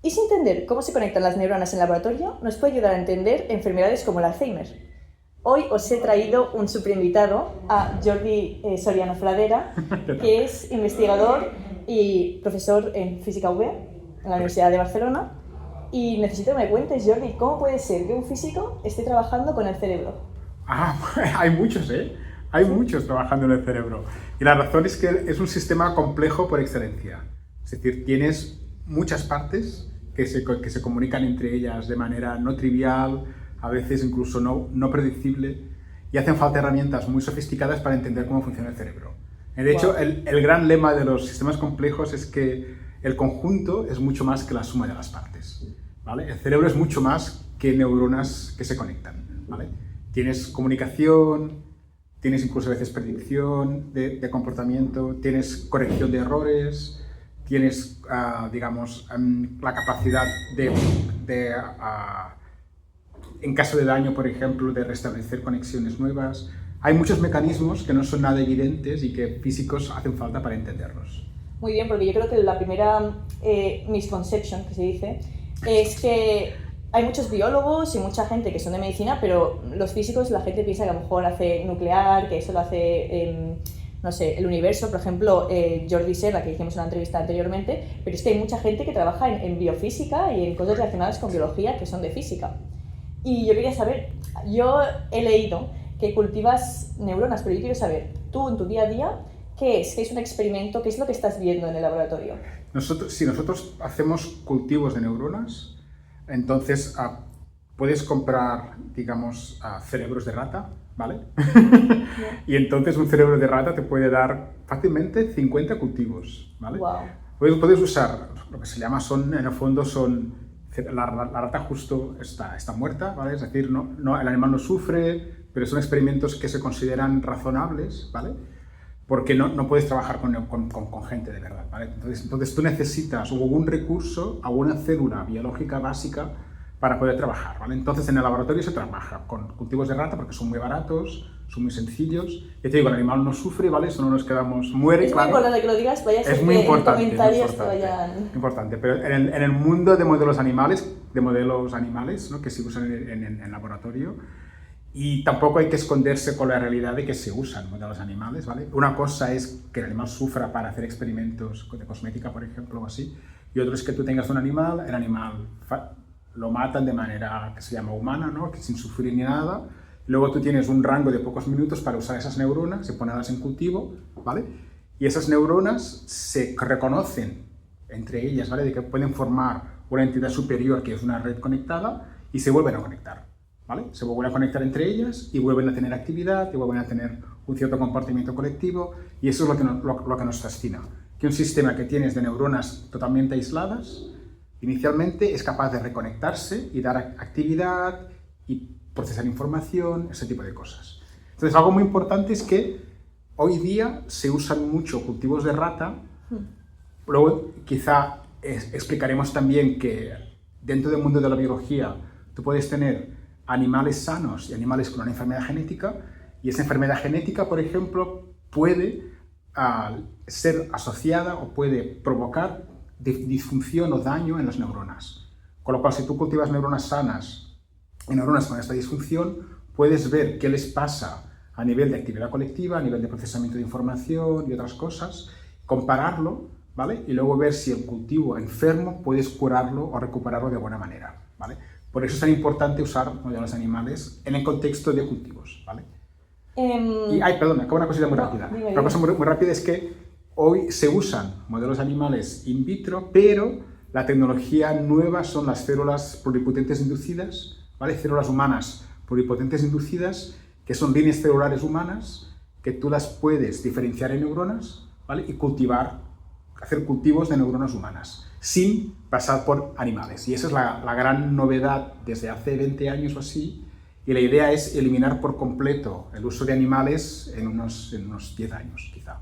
Y si entender cómo se conectan las neuronas en el laboratorio nos puede ayudar a entender enfermedades como el Alzheimer. Hoy os he traído un superinvitado, a Jordi Soriano Fradera, que es investigador y profesor en Física UB, en la Universidad de Barcelona. Y necesito que me cuentes, Jordi, ¿cómo puede ser que un físico esté trabajando con el cerebro? Hay muchos, ¿eh? Hay muchos trabajando en el cerebro. Y la razón es que es un sistema complejo por excelencia. Es decir, tienes muchas partes que se comunican entre ellas de manera no trivial, a veces incluso no predecible, y hacen falta herramientas muy sofisticadas para entender cómo funciona el cerebro. De hecho, Wow. el gran lema de los sistemas complejos es que el conjunto es mucho más que la suma de las partes, ¿vale? El cerebro es mucho más que neuronas que se conectan, ¿vale? Tienes comunicación, tienes incluso a veces predicción de comportamiento, tienes corrección de errores, tienes, digamos, la capacidad en caso de daño, por ejemplo, de restablecer conexiones nuevas. Hay muchos mecanismos que no son nada evidentes y que físicos hacen falta para entenderlos. Muy bien, porque yo creo que la primera misconception que se dice es que hay muchos biólogos y mucha gente que son de medicina, pero los físicos, la gente piensa que a lo mejor hace nuclear, que eso lo hace, no sé, el universo, por ejemplo, Jordi Serra, que hicimos una entrevista anteriormente, pero es que hay mucha gente que trabaja en biofísica y en cosas relacionadas con biología que son de física. Y yo quería saber, yo he leído que cultivas neuronas, pero yo quiero saber, tú en tu día a día, ¿qué es? ¿Qué es un experimento? ¿Qué es lo que estás viendo en el laboratorio? Si nosotros hacemos cultivos de neuronas, entonces puedes comprar, digamos, cerebros de rata, ¿vale? Y entonces un cerebro de rata te puede dar fácilmente 50 cultivos, ¿vale? Wow. Puedes usar lo que se llama, en el fondo la rata justo está muerta, ¿vale? Es decir, el animal no sufre, pero son experimentos que se consideran razonables, ¿vale? Porque no puedes trabajar con gente de verdad, ¿vale? Entonces tú necesitas algún recurso, alguna célula biológica básica para poder trabajar, ¿vale? Entonces en el laboratorio se trabaja con cultivos de rata porque son muy baratos, son muy sencillos. Ya te digo, el animal no sufre, ¿vale? Eso no nos quedamos, muere, Es claro. muy importante que lo digas, vaya a ser Es muy que importante, en comentarios es te vayan... importante. Pero en el mundo de modelos animales, ¿no? Que se usan en laboratorio, y tampoco hay que esconderse con la realidad de que se usan modelos animales, ¿vale? Una cosa es que el animal sufra para hacer experimentos de cosmética, por ejemplo, o así, y otro es que tú tengas un animal, el animal lo matan de manera que se llama humana, ¿no? Que sin sufrir ni nada. Luego tú tienes un rango de pocos minutos para usar esas neuronas y ponerlas en cultivo, ¿vale? Y esas neuronas se reconocen entre ellas, ¿vale? De que pueden formar una entidad superior que es una red conectada y se vuelven a conectar, ¿vale? Se vuelven a conectar entre ellas y vuelven a tener actividad y vuelven a tener un cierto comportamiento colectivo, y eso es lo que nos fascina. Que un sistema que tienes de neuronas totalmente aisladas, inicialmente es capaz de reconectarse y dar actividad y procesar información, ese tipo de cosas. Entonces, algo muy importante es que hoy día se usan mucho cultivos de rata. Luego, quizá explicaremos también que dentro del mundo de la biología tú puedes tener animales sanos y animales con una enfermedad genética, y esa enfermedad genética, por ejemplo, puede ser asociada o puede provocar disfunción o daño en las neuronas. Con lo cual, si tú cultivas neuronas sanas y neuronas con esta disfunción, puedes ver qué les pasa a nivel de actividad colectiva, a nivel de procesamiento de información y otras cosas, compararlo, ¿vale? Y luego ver si el cultivo enfermo puedes curarlo o recuperarlo de buena manera, ¿vale? Por eso es tan importante usar modelos animales en el contexto de cultivos, ¿vale? Perdona, acabo una cosita muy rápida. Dime. Una cosa muy rápida es que hoy se usan modelos animales in vitro, pero la tecnología nueva son las células pluripotentes inducidas, ¿vale? Células humanas pluripotentes inducidas, que son líneas celulares humanas, que tú las puedes diferenciar en neuronas, ¿vale? Y hacer cultivos de neuronas humanas, sin pasar por animales. Y esa es la gran novedad desde hace 20 años o así, y la idea es eliminar por completo el uso de animales en unos 10 años, quizá,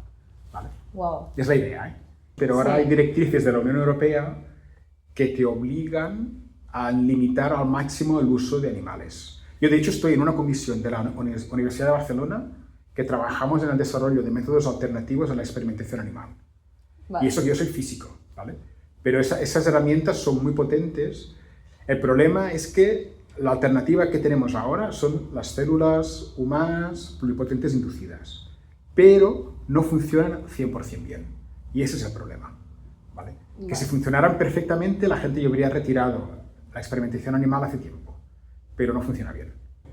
¿vale? Wow. Es la idea, ¿eh? Pero ahora hay directrices de la Unión Europea que te obligan a limitar al máximo el uso de animales. Yo, de hecho, estoy en una comisión de la Universidad de Barcelona que trabajamos en el desarrollo de métodos alternativos a la experimentación animal. Vale. Y eso que yo soy físico, ¿vale? pero esas herramientas son muy potentes. El problema es que la alternativa que tenemos ahora son las células humanas pluripotentes inducidas, pero no funcionan 100% bien. Y ese es el problema, ¿vale? Vale. Que si funcionaran perfectamente, la gente ya habría retirado la experimentación animal hace tiempo, pero no funciona bien.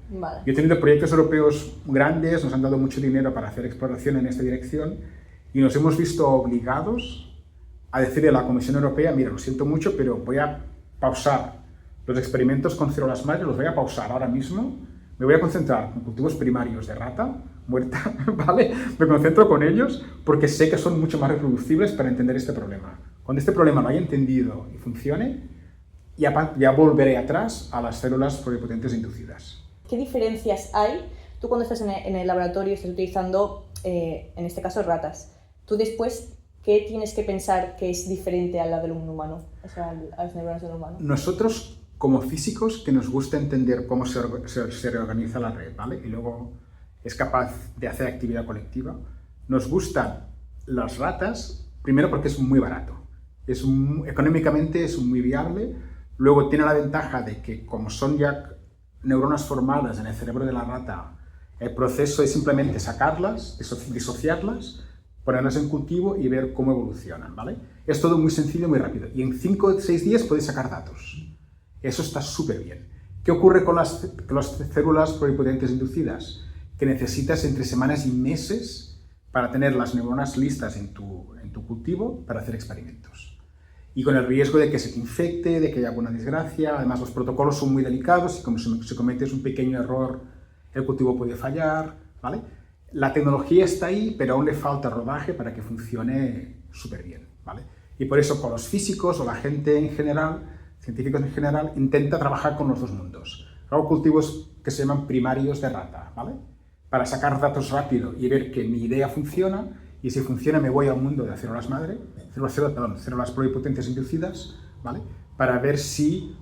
Vale. Yo he tenido proyectos europeos grandes, nos han dado mucho dinero para hacer exploración en esta dirección y nos hemos visto obligados a decirle a la Comisión Europea, mira, lo siento mucho, pero voy a pausar los experimentos con células madre, los voy a pausar ahora mismo, me voy a concentrar en cultivos primarios de rata muerta, ¿vale? Me concentro con ellos porque sé que son mucho más reproducibles para entender este problema. Cuando este problema lo haya entendido y funcione, ya volveré atrás a las células pluripotentes inducidas. ¿Qué diferencias hay? Tú cuando estás en el laboratorio estás utilizando, en este caso, ratas. Tú después, ¿qué tienes que pensar que es diferente a la del humano? O sea, a las neuronas del humano. Nosotros, como físicos, que nos gusta entender cómo se reorganiza la red, ¿vale? Y luego es capaz de hacer actividad colectiva, nos gustan las ratas, primero porque es muy barato. Económicamente es muy viable. Luego tiene la ventaja de que, como son ya neuronas formadas en el cerebro de la rata, el proceso es simplemente sacarlas, disociarlas, ponerlas en cultivo y ver cómo evolucionan, ¿vale? Es todo muy sencillo y muy rápido. Y en 5 o 6 días podéis sacar datos. Eso está súper bien. ¿Qué ocurre con las células pluripotentes inducidas? Que necesitas entre semanas y meses para tener las neuronas listas en tu cultivo para hacer experimentos. Y con el riesgo de que se te infecte, de que haya alguna desgracia. Además, los protocolos son muy delicados y como si cometes un pequeño error, el cultivo puede fallar, ¿vale? La tecnología está ahí, pero aún le falta rodaje para que funcione súper bien, ¿vale? Y por eso con los físicos o la gente en general, científicos en general, intenta trabajar con los dos mundos. Hago cultivos que se llaman primarios de rata, ¿vale? Para sacar datos rápido y ver que mi idea funciona, y si funciona me voy al mundo de células madre, células pluripotentes inducidas, ¿vale? Para ver si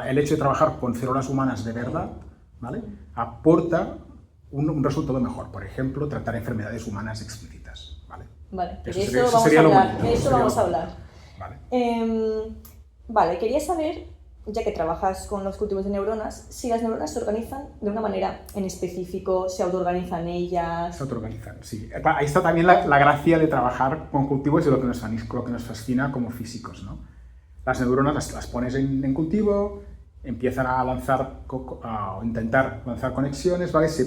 el hecho de trabajar con células humanas de verdad, ¿vale? Aporta un resultado mejor. Por ejemplo, tratar enfermedades humanas explícitas, ¿vale? Vale, eso sería lo bonito. De eso vamos a hablar. Vale. Vale, quería saber, ya que trabajas con los cultivos de neuronas, si las neuronas se organizan de una manera en específico, se autoorganizan ellas. Se autoorganizan, sí. Ahí está también la gracia de trabajar con cultivos y lo que nos fascina como físicos, ¿no? Las neuronas las pones en cultivo, empiezan a lanzar, a intentar lanzar conexiones, ¿vale? Se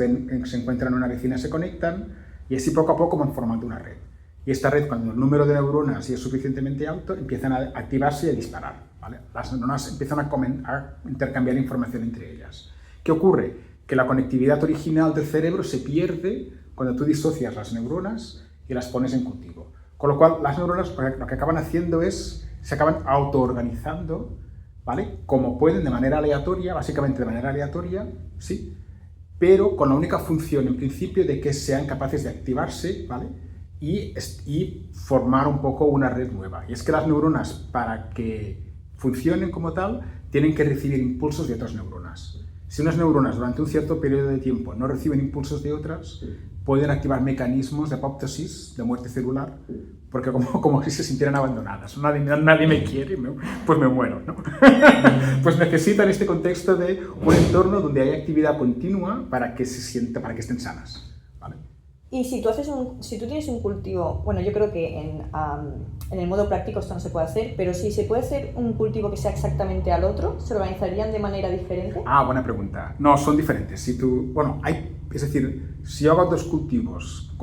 encuentran en una vecina, se conectan y así poco a poco van formando una red. Y esta red, cuando el número de neuronas es suficientemente alto, empiezan a activarse y a disparar, ¿vale? Las neuronas empiezan a intercambiar información entre ellas. ¿Qué ocurre? Que la conectividad original del cerebro se pierde cuando tú disocias las neuronas y las pones en cultivo. Con lo cual, las neuronas lo que acaban haciendo es, se acaban autoorganizando, ¿vale? Como pueden, de manera aleatoria, básicamente de manera aleatoria, sí, pero con la única función, en principio, de que sean capaces de activarse, ¿vale? Y formar un poco una red nueva. Y es que las neuronas, para que funcionen como tal, tienen que recibir impulsos de otras neuronas. Si unas neuronas durante un cierto periodo de tiempo no reciben impulsos de otras, pueden activar mecanismos de apoptosis, de muerte celular, porque como si se sintieran abandonadas. Nadie me quiere, pues me muero, ¿no? Pues necesitan este contexto de un entorno donde hay actividad continua para que estén sanas, ¿vale? Y si tú tienes un cultivo, bueno, yo creo que en el modo práctico esto no se puede hacer, pero si se puede hacer un cultivo que sea exactamente al otro, ¿se organizarían de manera diferente? Buena pregunta. No, son diferentes. Es decir, si yo hago dos cultivos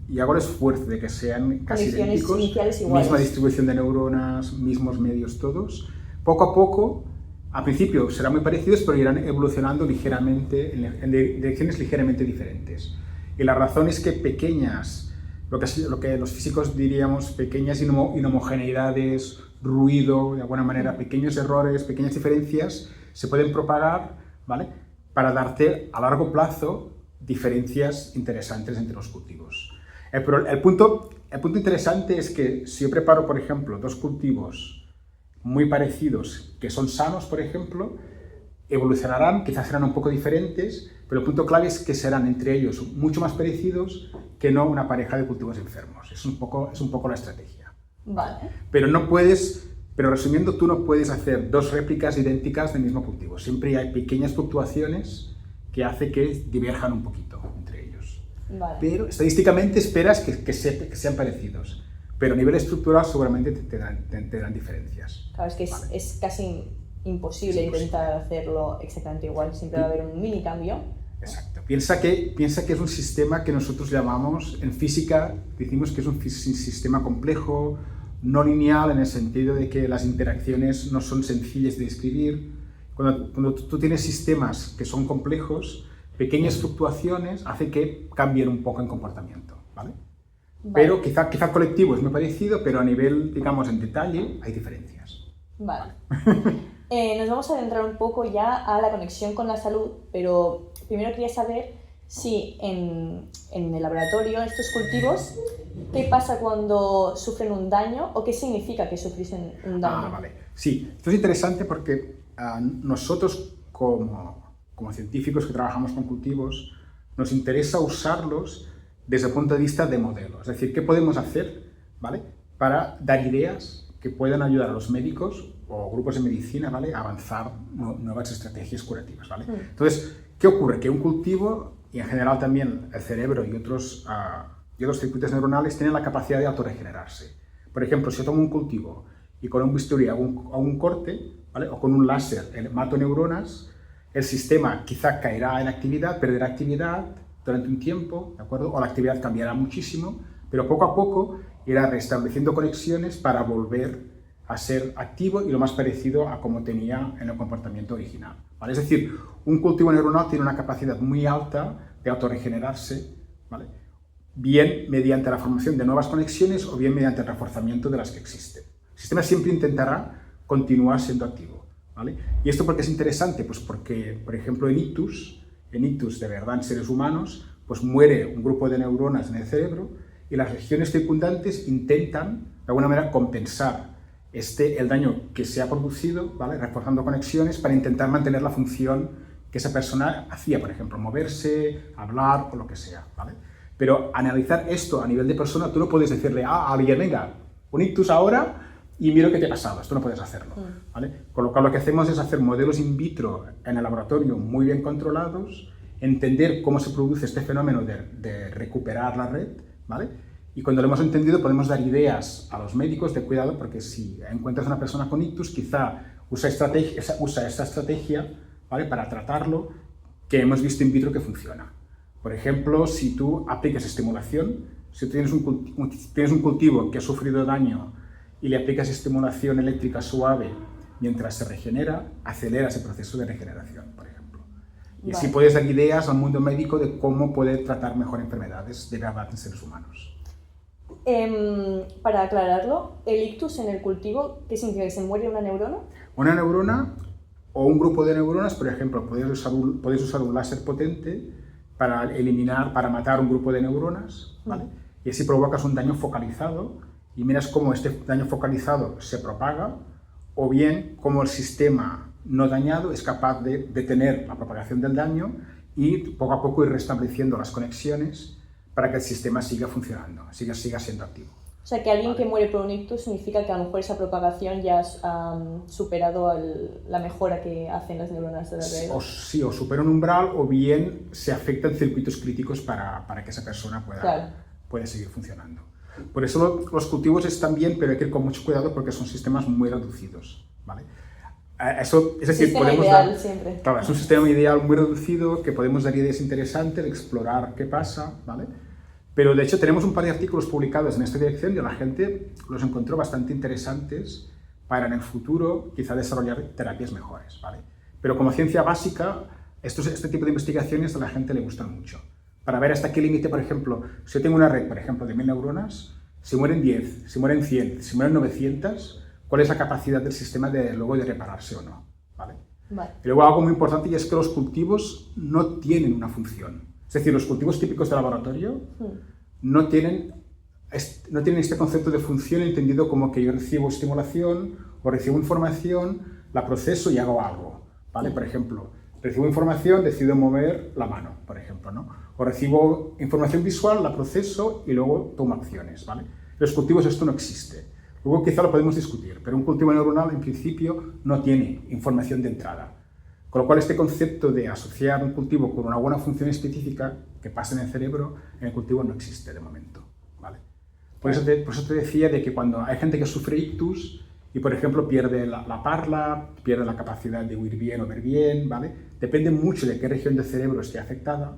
y hago el esfuerzo de que sean casi idénticos, misma distribución de neuronas, mismos medios todos, poco a poco, al principio serán muy parecidos, pero irán evolucionando ligeramente, en direcciones ligeramente diferentes. Y la razón es que pequeñas, lo que los físicos diríamos pequeñas inhomogeneidades, ruido, de alguna manera, pequeños errores, pequeñas diferencias, se pueden propagar, ¿vale? Para darte a largo plazo diferencias interesantes entre los cultivos. El punto interesante es que si yo preparo, por ejemplo, dos cultivos muy parecidos, que son sanos, por ejemplo, evolucionarán, quizás serán un poco diferentes, pero el punto clave es que serán entre ellos mucho más parecidos que no una pareja de cultivos enfermos. Es un poco la estrategia. Vale. Pero no puedes Pero resumiendo, tú no puedes hacer dos réplicas idénticas del mismo cultivo. Siempre hay pequeñas fluctuaciones que hacen que diverjan un poquito entre ellos. Vale. Pero estadísticamente esperas que sean parecidos. Pero a nivel estructural seguramente te dan diferencias. Claro, es que Vale. es casi imposible intentar hacerlo exactamente igual. Siempre va a haber un mini cambio. Exacto. Piensa que es un sistema que nosotros llamamos, en física, decimos que es un sistema complejo, no lineal, en el sentido de que las interacciones no son sencillas de describir. Cuando tú tienes sistemas que son complejos, pequeñas fluctuaciones hacen que cambien un poco en comportamiento, ¿vale? Vale. Pero quizá el colectivo es muy parecido, pero a nivel, digamos, en detalle, hay diferencias. Vale. Nos vamos a adentrar un poco ya a la conexión con la salud, pero primero quería saber si en el laboratorio estos cultivos, ¿qué pasa cuando sufren un daño o qué significa que sufriesen un daño? Ah, vale. Sí, esto es interesante porque nosotros como científicos que trabajamos con cultivos nos interesa usarlos desde el punto de vista de modelo. Es decir, ¿qué podemos hacer, ¿vale?, para dar ideas que puedan ayudar a los médicos o grupos de medicina, ¿vale?, a avanzar nuevas estrategias curativas, ¿vale? Entonces, ¿qué ocurre? Que un cultivo, y en general también el cerebro y otros circuitos neuronales, tienen la capacidad de autorregenerarse. Por ejemplo, si yo tomo un cultivo y con un bisturí hago un corte, ¿vale?, o con un láser mato neuronas, el sistema quizá caerá en actividad, perderá actividad durante un tiempo, ¿de acuerdo? O la actividad cambiará muchísimo, pero poco a poco irá restableciendo conexiones para volver a ser activo y lo más parecido a como tenía en el comportamiento original, ¿vale? Es decir, un cultivo neuronal tiene una capacidad muy alta de autorregenerarse, ¿vale?, bien mediante la formación de nuevas conexiones o bien mediante el reforzamiento de las que existen. El sistema siempre intentará continuar siendo activo, ¿vale? ¿Y esto por qué es interesante? Pues porque, por ejemplo, en ictus de verdad en seres humanos, pues muere un grupo de neuronas en el cerebro y las regiones circundantes intentan, de alguna manera, compensar el daño que se ha producido, ¿vale?, reforzando conexiones para intentar mantener la función que esa persona hacía, por ejemplo, moverse, hablar o lo que sea, ¿vale? Pero analizar esto a nivel de persona, tú no puedes decirle a alguien, venga, un ictus ahora y miro qué te ha pasado. Esto no puedes hacerlo, ¿vale? Con lo cual lo que hacemos es hacer modelos in vitro en el laboratorio muy bien controlados, entender cómo se produce este fenómeno de recuperar la red, ¿vale? Y cuando lo hemos entendido podemos dar ideas a los médicos de cuidado, porque si encuentras una persona con ictus, quizá usa esta estrategia, ¿vale?, para tratarlo, que hemos visto in vitro que funciona. Por ejemplo, si tú aplicas estimulación, si tienes un cultivo que ha sufrido daño y le aplicas estimulación eléctrica suave mientras se regenera, acelera ese proceso de regeneración, por ejemplo. Y así puedes dar ideas al mundo médico de cómo poder tratar mejor enfermedades de gravedad en seres humanos. Para aclararlo, el ictus en el cultivo, ¿qué significa? ¿Que se muere una neurona? Una neurona o un grupo de neuronas, por ejemplo, podéis usar un láser potente para matar un grupo de neuronas, ¿vale? Y así provocas un daño focalizado y miras cómo este daño focalizado se propaga, o bien cómo el sistema no dañado es capaz de detener la propagación del daño y poco a poco ir restableciendo las conexiones para que el sistema siga funcionando, siga siendo activo. O sea, que alguien que muere por un ictus significa que a lo mejor esa propagación ya ha superado la mejora que hacen las neuronas de la red. O supera un umbral, o bien se afectan circuitos críticos para que esa persona pueda seguir funcionando. Por eso los cultivos están bien, pero hay que ir con mucho cuidado porque son sistemas muy reducidos, ¿vale? Es decir, siempre. Claro, es un sistema ideal muy reducido que podemos dar ideas interesantes, explorar qué pasa, ¿vale? Pero de hecho tenemos un par de artículos publicados en esta dirección y la gente los encontró bastante interesantes para en el futuro quizá desarrollar terapias mejores, ¿vale? Pero como ciencia básica, este tipo de investigaciones a la gente le gustan mucho. Para ver hasta qué límite, por ejemplo, si yo tengo una red, por ejemplo, de 1000 neuronas, si mueren 10, si mueren 100, si mueren 900, ¿cuál es la capacidad del sistema luego de repararse o no? ¿Vale? Y luego algo muy importante, y es que los cultivos no tienen una función. Es decir, los cultivos típicos de laboratorio no tienen este concepto de función entendido como que yo recibo estimulación o recibo información, la proceso y hago algo, ¿vale? Por ejemplo, recibo información, decido mover la mano, por ejemplo, ¿no? O recibo información visual, la proceso y luego tomo acciones, ¿vale? En los cultivos esto no existe. Luego quizá lo podemos discutir, pero un cultivo neuronal en principio no tiene información de entrada. Con lo cual este concepto de asociar un cultivo con una buena función específica que pasa en el cerebro, en el cultivo no existe de momento. ¿Vale? Por eso te decía de que cuando hay gente que sufre ictus y, por ejemplo, pierde la parla, pierde la capacidad de oír bien o ver bien, ¿vale? Depende mucho de qué región del cerebro esté afectada,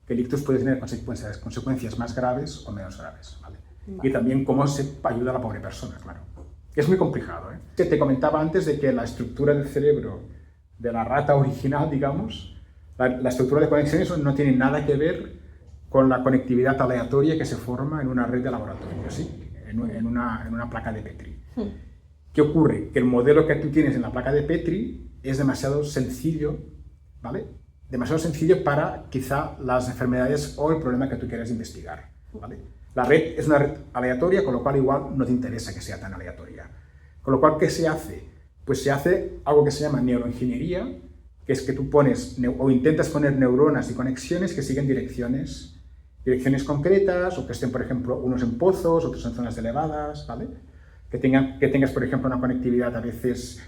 que el ictus puede tener consecuencias más graves o menos graves. ¿Vale? Y también cómo se ayuda a la pobre persona, claro. Es muy complicado, ¿eh? Que te comentaba antes de que la estructura del cerebro de la rata original, digamos, la estructura de conexiones no tiene nada que ver con la conectividad aleatoria que se forma en una red de laboratorio, ¿sí? en una placa de Petri. ¿Qué ocurre? Que el modelo que tú tienes en la placa de Petri es demasiado sencillo, ¿vale? Demasiado sencillo para quizá las enfermedades o el problema que tú quieras investigar, ¿vale? La red es una red aleatoria, con lo cual igual no te interesa que sea tan aleatoria. Con lo cual, ¿qué se hace? Pues se hace algo que se llama neuroingeniería, que es que tú pones o intentas poner neuronas y conexiones que siguen direcciones concretas, o que estén, por ejemplo, unos en pozos, otros en zonas elevadas, ¿vale? Que tengas, por ejemplo, una conectividad a veces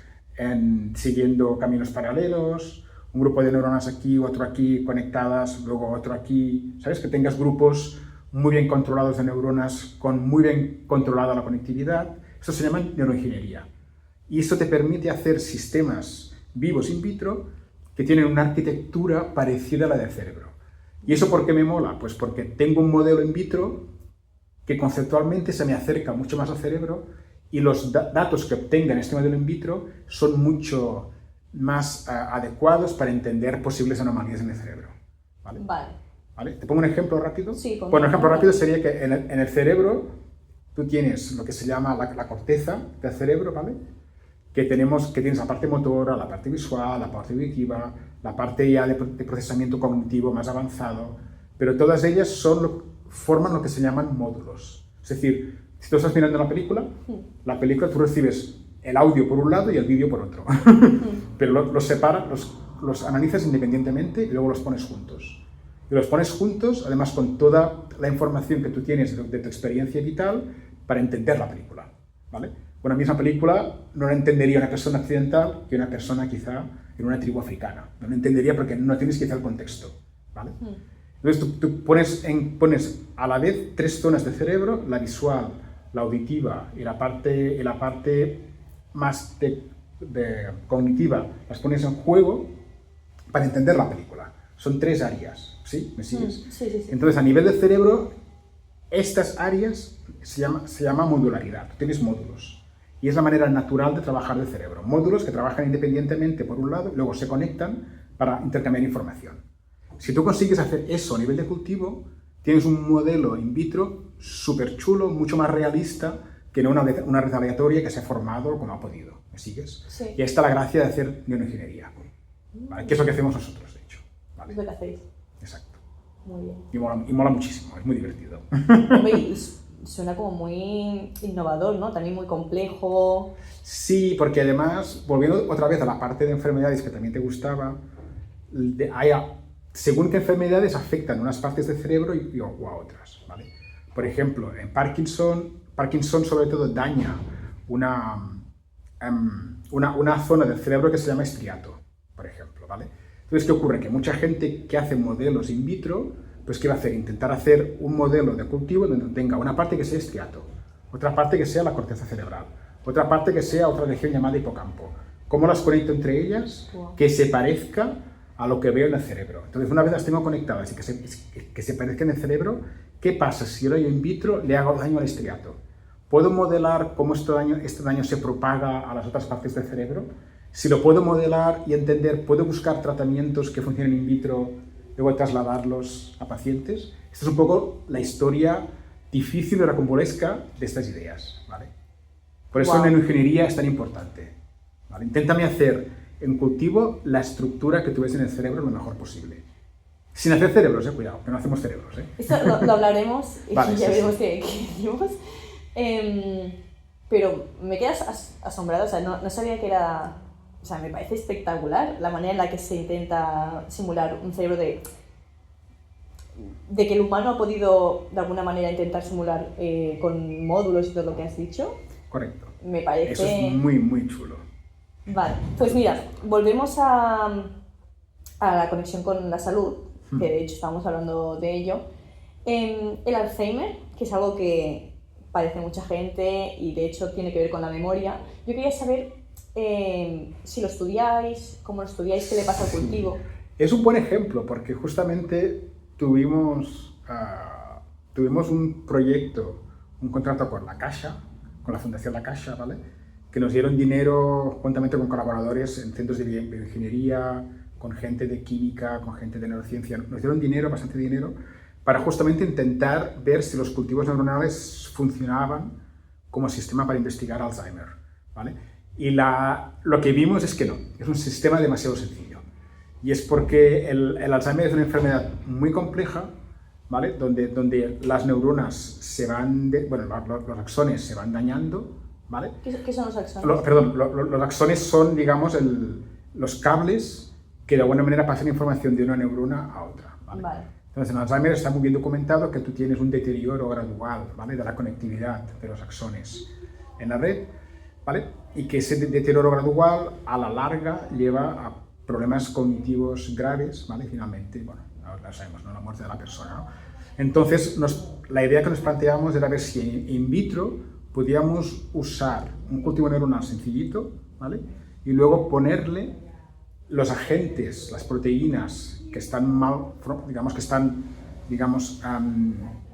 siguiendo caminos paralelos, un grupo de neuronas aquí, otro aquí, conectadas, luego otro aquí, ¿sabes? Que tengas grupos muy bien controlados de neuronas con muy bien controlada la conectividad. Esto se llama neuroingeniería. Y esto te permite hacer sistemas vivos in vitro que tienen una arquitectura parecida a la del cerebro. ¿Y eso por qué me mola? Pues porque tengo un modelo in vitro que conceptualmente se me acerca mucho más al cerebro y los datos que obtenga en este modelo in vitro son mucho más adecuados para entender posibles anomalías en el cerebro. ¿Vale? ¿Vale? ¿Te pongo un ejemplo rápido? Sí, bueno, un ejemplo rápido sería que en el cerebro tú tienes lo que se llama la corteza del cerebro, ¿vale? Que tienes la parte motora, la parte visual, la parte auditiva, la parte ya de procesamiento cognitivo más avanzado, pero todas ellas forman lo que se llaman módulos. Es decir, si tú estás mirando la película tú recibes el audio por un lado y el vídeo por otro, pero los separas, los analizas independientemente y luego los pones juntos. Y los pones juntos, además con toda la información que tú tienes de tu experiencia vital para entender la película, ¿vale? Una misma película no la entendería una persona occidental que una persona quizá en una tribu africana. No la entendería porque no tienes quizá el contexto, ¿vale? Entonces tú pones a la vez tres zonas del cerebro, la visual, la auditiva y la parte más cognitiva, las pones en juego para entender la película. Son tres áreas, ¿sí? ¿Me sigues? Sí. Entonces, a nivel del cerebro, estas áreas se llama modularidad. Tú tienes módulos. Y es la manera natural de trabajar del cerebro. Módulos que trabajan independientemente por un lado y luego se conectan para intercambiar información. Si tú consigues hacer eso a nivel de cultivo, tienes un modelo in vitro súper chulo, mucho más realista que no una red aleatoria que se ha formado como ha podido. ¿Me sigues? Sí. Y ahí está la gracia de hacer neuroingeniería, ¿vale? Que es lo que hacemos nosotros, de hecho. ¿Vale? Es lo que hacéis. Exacto. Muy bien. Y mola muchísimo, es muy divertido. Hombre, y suena como muy innovador, ¿no? También muy complejo. Sí, porque además, volviendo otra vez a la parte de enfermedades que también te gustaba, según qué enfermedades afectan unas partes del cerebro o a otras, ¿vale? Por ejemplo, en Parkinson sobre todo daña una zona del cerebro que se llama estriato, por ejemplo, ¿vale? Entonces, ¿qué ocurre? Que mucha gente que hace modelos in vitro, pues ¿qué va a hacer? Intentar hacer un modelo de cultivo donde tenga una parte que sea estriato, otra parte que sea la corteza cerebral, otra parte que sea otra región llamada hipocampo. ¿Cómo las conecto entre ellas? Wow. Que se parezca a lo que veo en el cerebro. Entonces, una vez las tengo conectadas y que se parezcan en el cerebro, ¿qué pasa si yo in vitro le hago daño al estriato? ¿Puedo modelar cómo este daño se propaga a las otras partes del cerebro? Si lo puedo modelar y entender, ¿puedo buscar tratamientos que funcionen in vitro y luego trasladarlos a pacientes? Esta es un poco la historia difícil y rocambolesca de estas ideas, ¿vale? Por eso la neuroingeniería es tan importante, ¿vale? Inténtame hacer en cultivo la estructura que tú ves en el cerebro lo mejor posible. Sin hacer cerebros, cuidado, que no hacemos cerebros, Esto lo hablaremos y vale, ya sí, veremos qué decimos. Pero me quedas asombrado, o sea, no sabía que era... O sea, me parece espectacular la manera en la que se intenta simular un cerebro de que el humano ha podido de alguna manera intentar simular con módulos y todo lo que has dicho. Correcto. Me parece... Eso es muy, muy chulo. Vale, pues mira, volvemos a la conexión con la salud, que de hecho estábamos hablando de ello. El Alzheimer, que es algo que padece mucha gente y de hecho tiene que ver con la memoria. Yo quería saber si lo estudiáis, cómo lo estudiáis, qué le pasa al cultivo. Es un buen ejemplo porque justamente tuvimos un proyecto, un contrato con la Caixa, con la Fundación La Caixa, ¿vale? Que nos dieron dinero juntamente con colaboradores en centros de bioingeniería, con gente de química, con gente de neurociencia. Nos dieron dinero, bastante dinero, para justamente intentar ver si los cultivos neuronales funcionaban como sistema para investigar Alzheimer, ¿vale? Y lo que vimos es que no, es un sistema demasiado sencillo. Y es porque el Alzheimer es una enfermedad muy compleja, ¿vale? Donde las neuronas se van, los axones se van dañando, ¿vale? ¿Qué son los axones? Los axones son, digamos, los cables que de alguna manera pasan información de una neurona a otra, ¿vale? Vale. Entonces, en Alzheimer está muy bien documentado que tú tienes un deterioro gradual, ¿vale? De la conectividad de los axones en la red, ¿vale? Y que ese deterioro gradual, a la larga, lleva a problemas cognitivos graves, ¿vale? Y finalmente, bueno, ahora sabemos, ¿no? La muerte de la persona, ¿no? Entonces, la idea que nos planteamos era ver si in vitro podíamos usar un cultivo neuronal sencillito, ¿vale? Y luego ponerle los agentes, las proteínas que están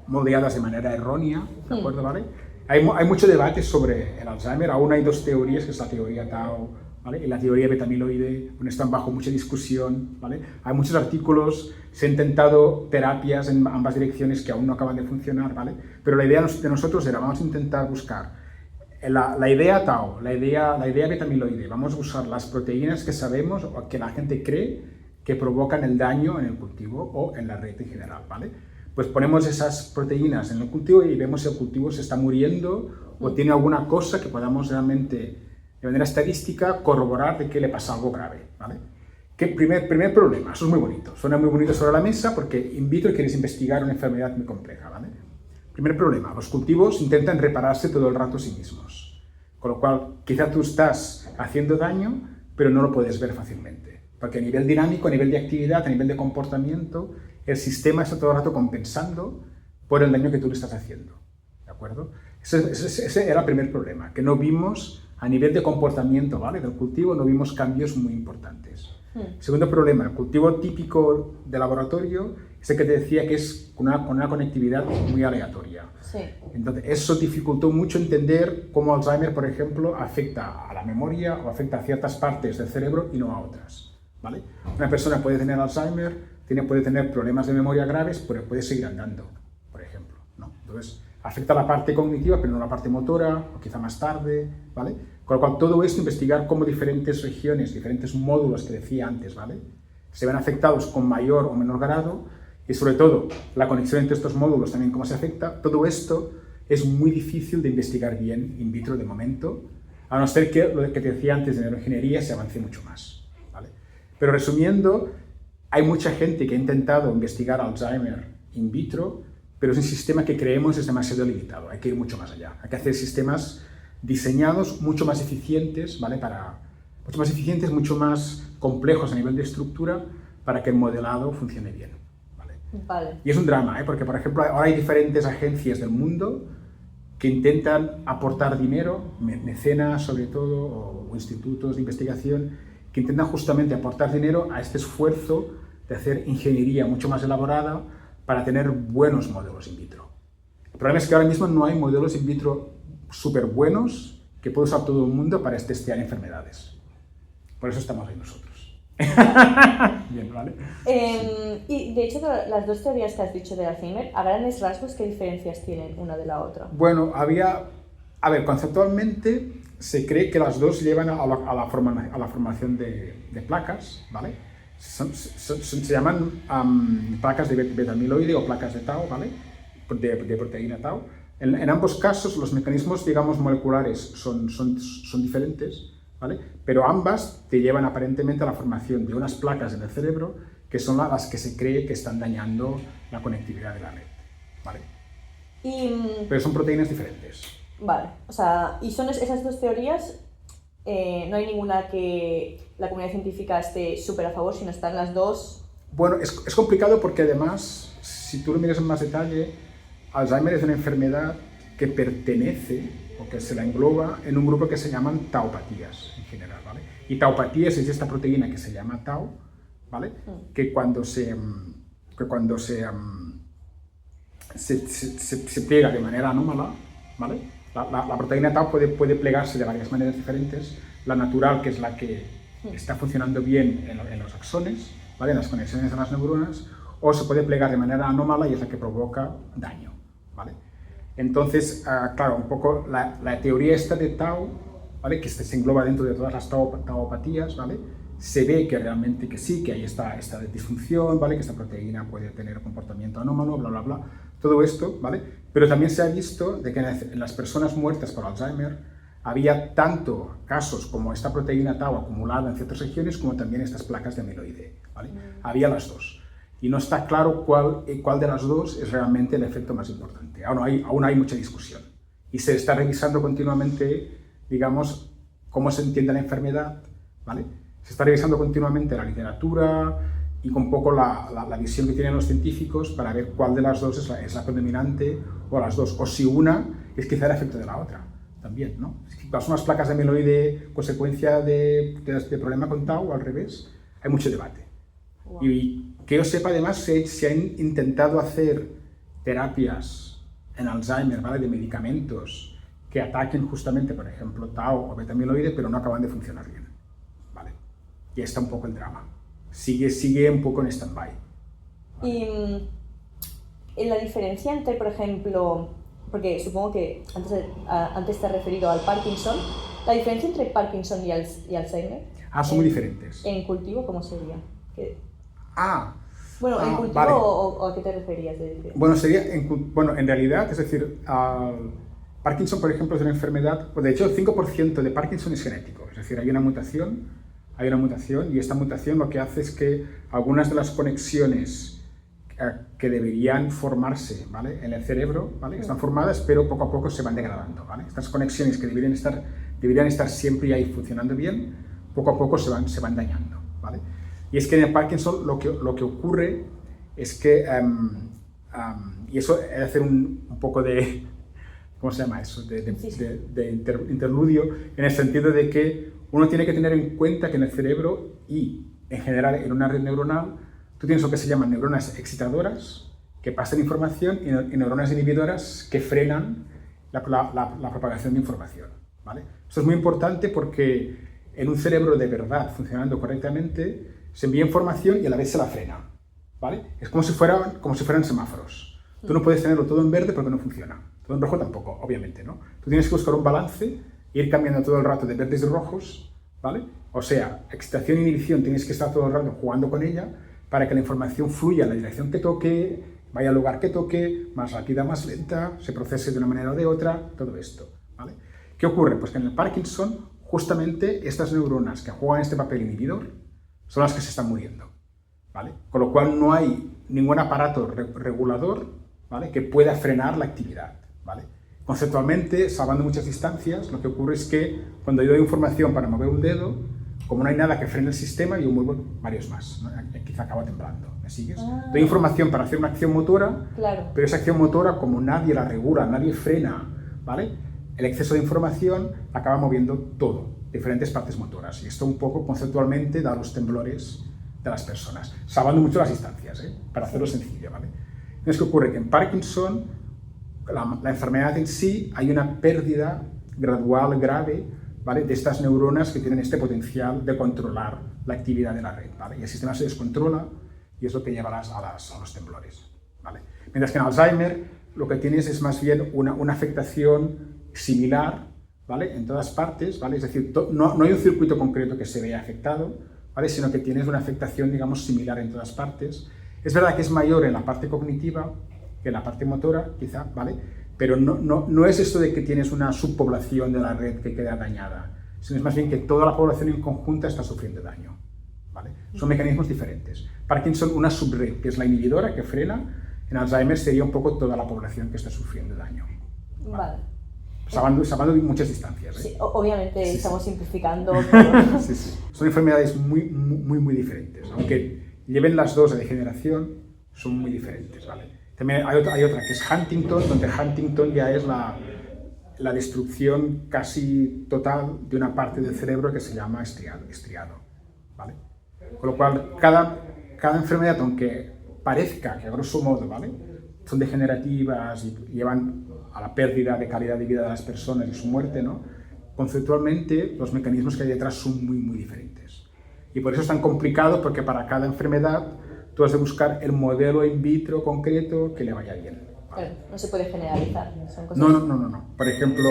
moldeadas de manera errónea, ¿de acuerdo? ¿Vale? Hay mucho debate sobre el Alzheimer. Aún hay dos teorías, que es la teoría Tau, ¿vale? Y la teoría beta-amiloide, están bajo mucha discusión, ¿vale? Hay muchos artículos, se han intentado terapias en ambas direcciones que aún no acaban de funcionar, ¿vale? Pero la idea de nosotros era, vamos a intentar buscar la idea Tau, la idea beta-amiloide, vamos a usar las proteínas que sabemos o que la gente cree que provocan el daño en el cultivo o en la red en general, ¿vale? Pues ponemos esas proteínas en el cultivo y vemos si el cultivo se está muriendo o tiene alguna cosa que podamos realmente, de manera estadística, corroborar de que le pasa algo grave, ¿vale? Primer problema, eso es muy bonito, suena muy bonito sobre la mesa porque in vitro quieres investigar una enfermedad muy compleja, ¿vale? Primer problema, los cultivos intentan repararse todo el rato a sí mismos, con lo cual quizá tú estás haciendo daño, pero no lo puedes ver fácilmente, porque a nivel dinámico, a nivel de actividad, a nivel de comportamiento, el sistema está todo el rato compensando por el daño que tú le estás haciendo, ¿de acuerdo? Ese era el primer problema, que no vimos a nivel de comportamiento, ¿vale? Del cultivo, no vimos cambios muy importantes. Segundo problema, el cultivo típico de laboratorio es el que te decía que es con una conectividad muy aleatoria. Sí. Entonces, eso dificultó mucho entender cómo Alzheimer, por ejemplo, afecta a la memoria o afecta a ciertas partes del cerebro y no a otras, ¿vale? Una persona puede tener Alzheimer, puede tener problemas de memoria graves, pero puede seguir andando, por ejemplo, ¿no? Entonces, afecta a la parte cognitiva, pero no a la parte motora, o quizá más tarde, ¿vale? Con lo cual, todo esto, investigar cómo diferentes regiones, diferentes módulos que decía antes, ¿vale? Se ven afectados con mayor o menor grado, y sobre todo, la conexión entre estos módulos también cómo se afecta, todo esto es muy difícil de investigar bien in vitro de momento, a no ser que lo que te decía antes de neuroingeniería se avance mucho más, ¿vale? Pero resumiendo, hay mucha gente que ha intentado investigar Alzheimer in vitro, pero es un sistema que creemos es demasiado limitado, hay que ir mucho más allá. Hay que hacer sistemas diseñados mucho más eficientes, ¿vale? Mucho más complejos a nivel de estructura para que el modelado funcione bien, ¿vale? Vale. Y es un drama, ¿eh? Porque, por ejemplo, ahora hay diferentes agencias del mundo que intentan aportar dinero, mecenas sobre todo, o institutos de investigación, que intentan justamente aportar dinero a este esfuerzo de hacer ingeniería mucho más elaborada para tener buenos modelos in vitro. El problema es que ahora mismo no hay modelos in vitro súper buenos que pueda usar todo el mundo para testear enfermedades. Por eso estamos ahí nosotros. Bien, ¿vale? Y de hecho, las dos teorías que has dicho de Alzheimer, a grandes rasgos, ¿qué diferencias tienen una de la otra? Bueno, conceptualmente se cree que las dos llevan a la formación de placas, ¿vale? Se llaman placas de beta-amiloide o placas de Tau, ¿vale? De proteína Tau. En ambos casos los mecanismos, digamos, moleculares son diferentes, ¿vale? Pero ambas te llevan aparentemente a la formación de unas placas en el cerebro que son las que se cree que están dañando la conectividad de la red, ¿vale? Pero son proteínas diferentes. Vale, o sea, y son esas dos teorías, no hay ninguna que la comunidad científica esté súper a favor, sino están las dos. Bueno, es complicado porque además, si tú lo miras en más detalle, Alzheimer es una enfermedad que pertenece o que se la engloba en un grupo que se llaman taupatías en general, ¿vale? Y taupatías es esta proteína que se llama tau, ¿vale? Que cuando se pliega de manera anómala, ¿vale? La proteína tau puede plegarse de varias maneras diferentes. La natural, que es la que está funcionando bien en los axones, ¿vale? En las conexiones de las neuronas, o se puede plegar de manera anómala y es la que provoca daño, ¿vale? Entonces, claro, un poco la teoría esta de tau, ¿vale? Que se engloba dentro de todas las taupatías, ¿vale? Se ve que realmente que sí, que hay esta disfunción, ¿vale? Que esta proteína puede tener comportamiento anómalo, bla, bla, bla, todo esto, ¿vale? Pero también se ha visto de que en las personas muertas por Alzheimer había tanto casos como esta proteína tau acumulada en ciertas regiones como también estas placas de amiloide, ¿vale? Había las dos. Y no está claro cuál de las dos es realmente el efecto más importante. Aún hay mucha discusión. Y se está revisando continuamente, digamos, cómo se entiende la enfermedad, ¿vale? Se está revisando continuamente la literatura y un poco la visión que tienen los científicos para ver cuál de las dos es la predominante o las dos. O si una es quizá el efecto de la otra también, ¿no? Si son las placas de amiloide consecuencia de problema con tau o al revés, hay mucho debate. Wow. Y que yo sepa, además, se han intentado hacer terapias en Alzheimer, ¿vale? De medicamentos que ataquen justamente, por ejemplo, tau o beta-amiloide, pero no acaban de funcionar bien, ¿vale? Y ahí está un poco el drama. Sigue un poco en stand-by, ¿vale? Y en la diferencia entre, por ejemplo, porque supongo que antes te has referido al Parkinson, la diferencia entre Parkinson y Alzheimer. Son muy diferentes. ¿En cultivo cómo sería? Bueno, ¿en cultivo vale. o a qué te referías? Bueno, en realidad, es decir, Parkinson, por ejemplo, es una enfermedad, de hecho, el 5% de Parkinson es genético, es decir, hay una mutación y esta mutación lo que hace es que algunas de las conexiones que deberían formarse, ¿vale? En el cerebro, ¿vale? Están formadas, pero poco a poco se van degradando, ¿vale? Estas conexiones que deberían estar siempre ahí funcionando bien, poco a poco se van dañando, ¿vale? Y es que en el Parkinson lo que ocurre es que, y eso es hacer un poco de, ¿cómo se llama eso? De interludio, en el sentido de que uno tiene que tener en cuenta que en el cerebro y en general en una red neuronal, tú tienes lo que se llaman neuronas excitadoras, que pasan información, y neuronas inhibidoras que frenan la propagación de información, ¿vale? Esto es muy importante porque en un cerebro de verdad funcionando correctamente, se envía información y a la vez se la frena, ¿vale? Es como si fueran semáforos. Tú no puedes tenerlo todo en verde porque no funciona. Todo en rojo tampoco, obviamente, ¿no? Tú tienes que buscar un balance, ir cambiando todo el rato de verdes y rojos, ¿vale? O sea, excitación e inhibición, tienes que estar todo el rato jugando con ella para que la información fluya en la dirección que toque, vaya al lugar que toque, más rápida, más lenta, se procese de una manera o de otra, todo esto, ¿vale? ¿Qué ocurre? Pues que en el Parkinson, justamente estas neuronas que juegan este papel inhibidor son las que se están muriendo, ¿vale? Con lo cual no hay ningún aparato regulador, ¿vale? Que pueda frenar la actividad, ¿vale? Conceptualmente, salvando muchas distancias, lo que ocurre es que cuando yo doy información para mover un dedo, como no hay nada que frene el sistema, yo muevo varios más, ¿no? Quizá acaba temblando, ¿me sigues? Doy información para hacer una acción motora, claro. Pero esa acción motora, como nadie la regula, nadie frena, ¿vale? El exceso de información acaba moviendo todo, diferentes partes motoras. Y esto un poco conceptualmente da los temblores de las personas, salvando mucho las distancias, para hacerlo sencillo, ¿vale? Entonces, ¿qué ocurre? Que en Parkinson, la enfermedad en sí, hay una pérdida gradual, grave, ¿vale? De estas neuronas que tienen este potencial de controlar la actividad de la red, ¿vale? Y el sistema se descontrola y es lo que lleva a los temblores, ¿vale? Mientras que en Alzheimer lo que tienes es más bien una afectación similar, ¿vale? En todas partes, ¿vale? Es decir, no hay un circuito concreto que se vea afectado, ¿vale? Sino que tienes una afectación, digamos, similar en todas partes. Es verdad que es mayor en la parte cognitiva que en la parte motora, quizá, ¿vale? Pero no es esto de que tienes una subpoblación de la red que queda dañada, sino es más bien que toda la población en conjunta está sufriendo daño, ¿vale? Son mecanismos diferentes. Parkinson, una subred, que es la inhibidora, que frena. En Alzheimer sería un poco toda la población que está sufriendo daño, ¿vale? salvando muchas distancias. Sí, obviamente Sí, estamos sí. simplificando todo. Sí, sí. Son enfermedades muy diferentes. Aunque lleven las dos a degeneración, son muy diferentes, ¿vale? También hay otra que es Huntington, donde Huntington ya es la destrucción casi total de una parte del cerebro que se llama estriado, ¿vale? Con lo cual, cada enfermedad, aunque parezca que a grosso modo, ¿vale?, son degenerativas y llevan a la pérdida de calidad de vida de las personas y su muerte, ¿no?, conceptualmente los mecanismos que hay detrás son muy diferentes. Y por eso es tan complicado, porque para cada enfermedad tú has de buscar el modelo in vitro concreto que le vaya bien. Bueno, no se puede generalizar, son cosas... No. Por ejemplo,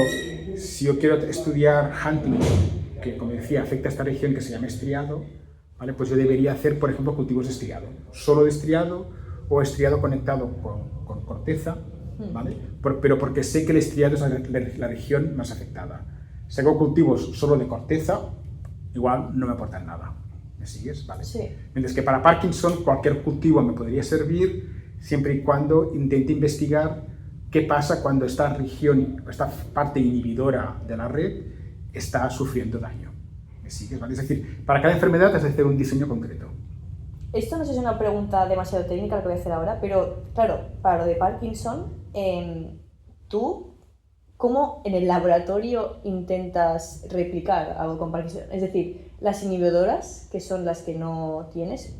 si yo quiero estudiar Huntington, que como decía afecta a esta región que se llama estriado, ¿vale?, pues yo debería hacer, por ejemplo, cultivos de estriado, solo de estriado o estriado conectado con corteza, ¿vale? Pero porque sé que el estriado es la región más afectada. Si hago cultivos solo de corteza, igual no me aportan nada. ¿Me sigues? ¿Vale? Sí. Mientras que para Parkinson cualquier cultivo me podría servir siempre y cuando intente investigar qué pasa cuando esta región, esta parte inhibidora de la red está sufriendo daño. ¿Me sigues? ¿Vale? Es decir, para cada enfermedad has de hacer un diseño concreto. Esto no sé si es una pregunta demasiado técnica lo que voy a hacer ahora, pero claro, para lo de Parkinson, tú, ¿cómo en el laboratorio intentas replicar algo con Parkinson? Es decir, las inhibidoras, que son las que no tienes,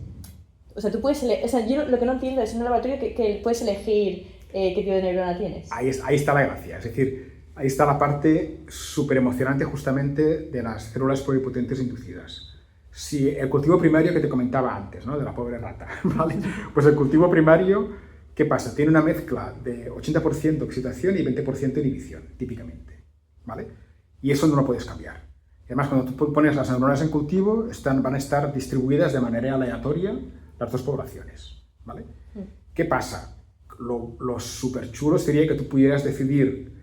o sea, tú puedes yo lo que no entiendo es en un laboratorio que puedes elegir qué tipo de neurona tienes. Ahí está la gracia, es decir, ahí está la parte súper emocionante justamente de las células pluripotentes inducidas. Si el cultivo primario que te comentaba antes, ¿no?, de la pobre rata, ¿vale? Pues el cultivo primario, ¿qué pasa? Tiene una mezcla de 80% excitación y 20% inhibición, típicamente, ¿vale? Y eso no lo puedes cambiar. Además, cuando tú pones las neuronas en cultivo, van a estar distribuidas de manera aleatoria las dos poblaciones, ¿vale? ¿Qué pasa? Lo súper chulo sería que tú pudieras decidir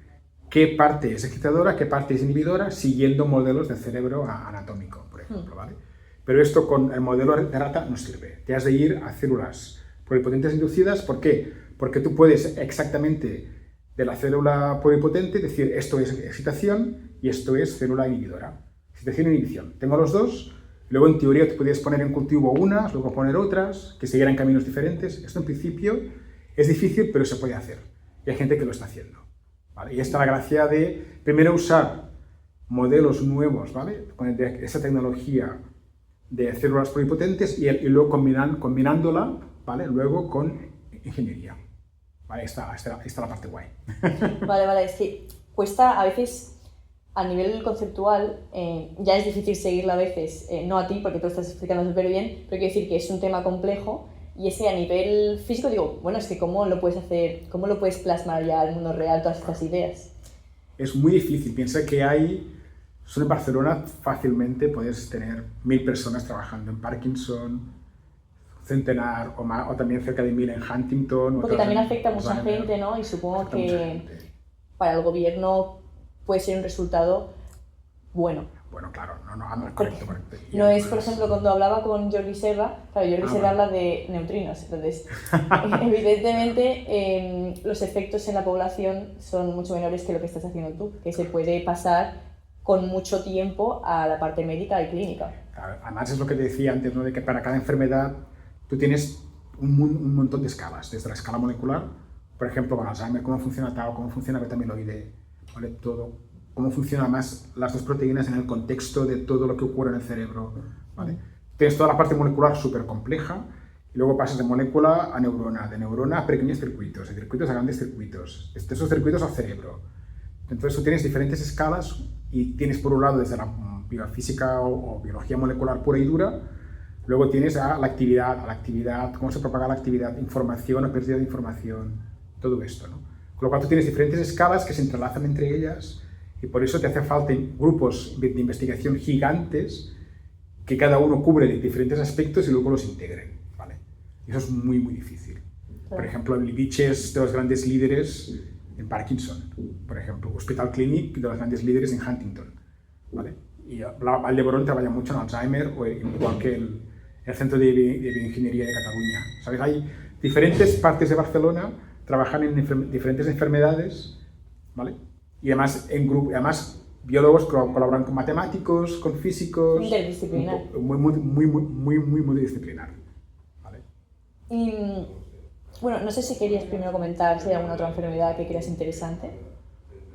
qué parte es excitadora, qué parte es inhibidora, siguiendo modelos del cerebro anatómico, por ejemplo, ¿vale? Pero esto con el modelo de rata no sirve. Te has de ir a células pluripotentes inducidas. ¿Por qué? Porque tú puedes exactamente de la célula pluripotente decir esto es excitación y esto es célula inhibidora. Excitación e inhibición. Tengo los dos. Luego en teoría tú podías poner en cultivo unas, luego poner otras, que siguieran caminos diferentes. Esto en principio es difícil, pero se puede hacer. Y hay gente que lo está haciendo, ¿vale? Y esta es la gracia de primero usar modelos nuevos, ¿vale?, con esa tecnología de células pluripotentes y luego combinándola, ¿vale?, luego con ingeniería. ¿Vale? Ahí está la parte guay. Vale, es que cuesta a veces, a nivel conceptual, ya es difícil seguirla a veces, no a ti, porque tú lo estás explicando súper bien, pero quiero decir que es un tema complejo y ese a nivel físico digo, bueno, es que ¿cómo lo puedes hacer, cómo lo puedes plasmar ya al mundo real todas estas ideas? Es muy difícil, piensa que solo en Barcelona fácilmente puedes tener 1000 personas trabajando en Parkinson, centenar o también cerca de 1000 en Huntington. Porque también afecta a mucha gente, ¿no? Y supongo que para el gobierno puede ser un resultado bueno. Bueno, claro, correcto. No es, por ejemplo, cuando hablaba con Jordi Serra, claro, Jordi Serra habla de neutrinos, entonces, evidentemente, los efectos en la población son mucho menores que lo que estás haciendo tú, que se puede pasar con mucho tiempo a la parte médica y clínica. Claro, además es lo que te decía antes, ¿no?, de que para cada enfermedad tú tienes un montón de escalas, desde la escala molecular, por ejemplo, con Alzheimer, cómo funciona tau, cómo funciona beta-amiloide, ¿vale?, todo, cómo funcionan más las dos proteínas en el contexto de todo lo que ocurre en el cerebro, ¿vale? Tienes toda la parte molecular súper compleja y luego pasas de molécula a neurona, de neurona a pequeños circuitos, de circuitos a grandes circuitos, de esos circuitos al cerebro. Entonces tú tienes diferentes escalas y tienes por un lado desde la biofísica o biología molecular pura y dura, luego tienes a la actividad, cómo se propaga la actividad, información o pérdida de información, todo esto, ¿no? Con lo cual tú tienes diferentes escalas que se entrelazan entre ellas y por eso te hace falta grupos de investigación gigantes que cada uno cubre de diferentes aspectos y luego los integren, ¿vale? Y eso es muy difícil. Por ejemplo, Levitch es de los grandes líderes en Parkinson, por ejemplo, Hospital Clinic de los grandes líderes en Huntington, ¿vale? Y Vall d'Hebron trabaja mucho en Alzheimer, o igual que el Centro de Bioingeniería de Cataluña. ¿Sabes? Hay diferentes partes de Barcelona trabajan en diferentes enfermedades, ¿vale?, y además, además biólogos colaboran con matemáticos, con físicos. Interdisciplinar. Muy multidisciplinar. ¿Vale? Y, bueno, no sé si querías primero comentar si hay alguna otra enfermedad que creas interesante.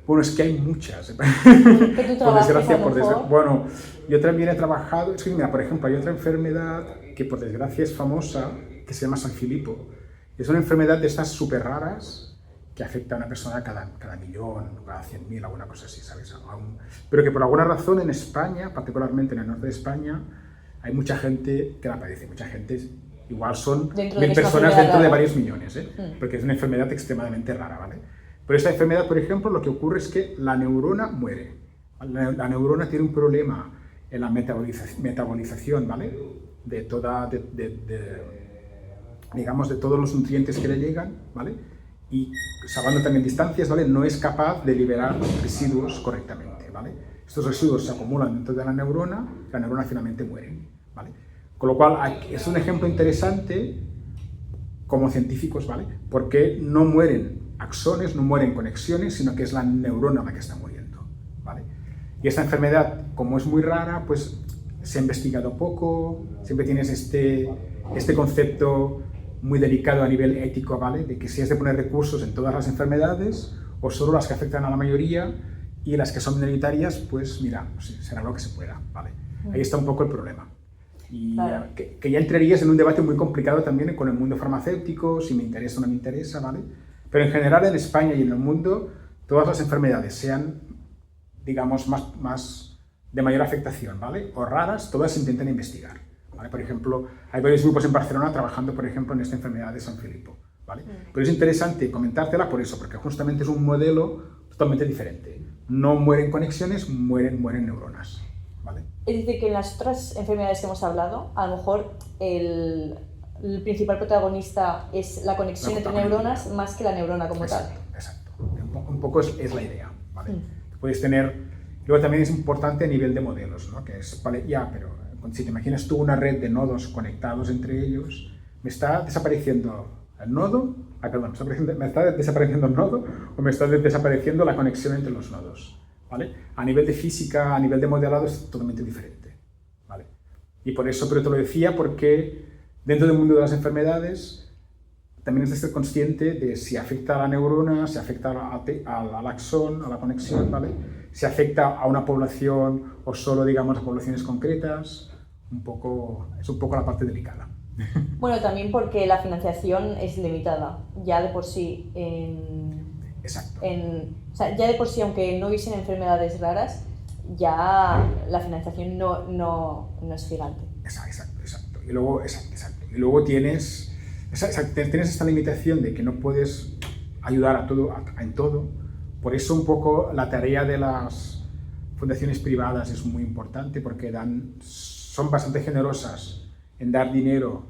Bueno, es que hay muchas. Que tú Por trabajes, desgracia, a lo mejor. Bueno, yo también he trabajado. Es que, mira, por ejemplo, hay otra enfermedad que por desgracia es famosa, que se llama San Filipo. Es una enfermedad de estas súper raras que afecta a una persona cada millón, cada 100.000, alguna cosa así, ¿sabes? Pero que por alguna razón en España, particularmente en el norte de España, hay mucha gente que la padece. Mucha gente, igual son 1.000 personas dentro de varios millones, ¿eh? Porque es una enfermedad extremadamente rara, ¿vale? Pero esta enfermedad, por ejemplo, lo que ocurre es que la neurona muere. La neurona tiene un problema en la metabolización, ¿vale? De digamos, de todos los nutrientes que le llegan, ¿vale? Y salvando también distancias, ¿vale? No es capaz de liberar residuos correctamente, ¿vale? Estos residuos se acumulan dentro de la neurona finalmente muere, ¿vale? Con lo cual, es un ejemplo interesante como científicos, ¿vale? Porque no mueren axones, no mueren conexiones, sino que es la neurona la que está muriendo, ¿vale? Y esta enfermedad, como es muy rara, pues se ha investigado poco, siempre tienes este concepto muy delicado a nivel ético, ¿vale? De que si has de poner recursos en todas las enfermedades o solo las que afectan a la mayoría y las que son minoritarias, pues mira, será lo que se pueda, ¿vale? Ahí está un poco el problema. Y claro, que ya entrarías en un debate muy complicado también con el mundo farmacéutico, si me interesa o no me interesa, ¿vale? Pero en general en España y en el mundo, todas las enfermedades, sean, digamos, más de mayor afectación, ¿vale? O raras, todas se intentan investigar, ¿vale? Por ejemplo, hay varios grupos en Barcelona trabajando, por ejemplo, en esta enfermedad de San Filipo, ¿vale? Pero es interesante comentártela por eso, porque justamente es un modelo totalmente diferente. No mueren conexiones, mueren neuronas, ¿vale? Es decir, que en las otras enfermedades que hemos hablado, a lo mejor el principal protagonista es la conexión entre neuronas más que la neurona como tal. Exacto. Un poco es la idea, ¿vale? Puedes tener... Luego también es importante a nivel de modelos, ¿no? Que es, vale, ya, pero si te imaginas tú una red de nodos conectados entre ellos, ¿me está desapareciendo el nodo? Perdón, ¿me está desapareciendo el nodo o me está desapareciendo la conexión entre los nodos? ¿Vale? A nivel de física, a nivel de modelado es totalmente diferente, ¿vale? Y por eso, pero te lo decía porque dentro del mundo de las enfermedades también es de ser consciente de si afecta a la neurona, si afecta al axón, a la conexión, ¿vale? Si afecta a una población o solo, digamos, a poblaciones concretas, es un poco la parte delicada. Bueno, también porque la financiación es limitada, ya de por sí. Exacto. O sea, ya de por sí, aunque no hubiesen enfermedades raras, ya la financiación no es gigante. Exacto. Y luego tienes esta limitación de que no puedes ayudar en todo. Por eso un poco la tarea de las fundaciones privadas es muy importante porque son bastante generosas en dar dinero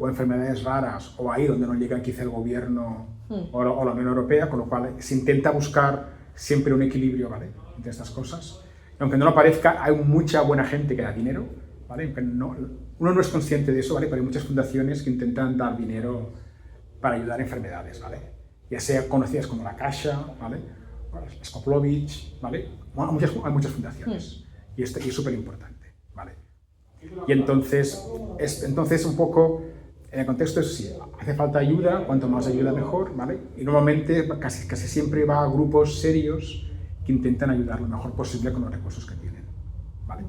o enfermedades raras o ahí donde no llega quizá el gobierno o la Unión Europea, con lo cual se intenta buscar siempre un equilibrio, ¿vale? Entre estas cosas. Y aunque no lo parezca, hay mucha buena gente que da dinero, ¿vale? Aunque uno no es consciente de eso, ¿vale? Pero hay muchas fundaciones que intentan dar dinero para ayudar a enfermedades, ¿vale? Ya sea conocidas como la Caixa, ¿vale? Skoplovich, ¿vale? Hay muchas fundaciones y es súper importante, ¿vale? Y entonces un poco, en el contexto es sí, hace falta ayuda, cuanto más ayuda mejor, ¿vale? Y normalmente casi siempre va a grupos serios que intentan ayudar lo mejor posible con los recursos que tienen, ¿vale?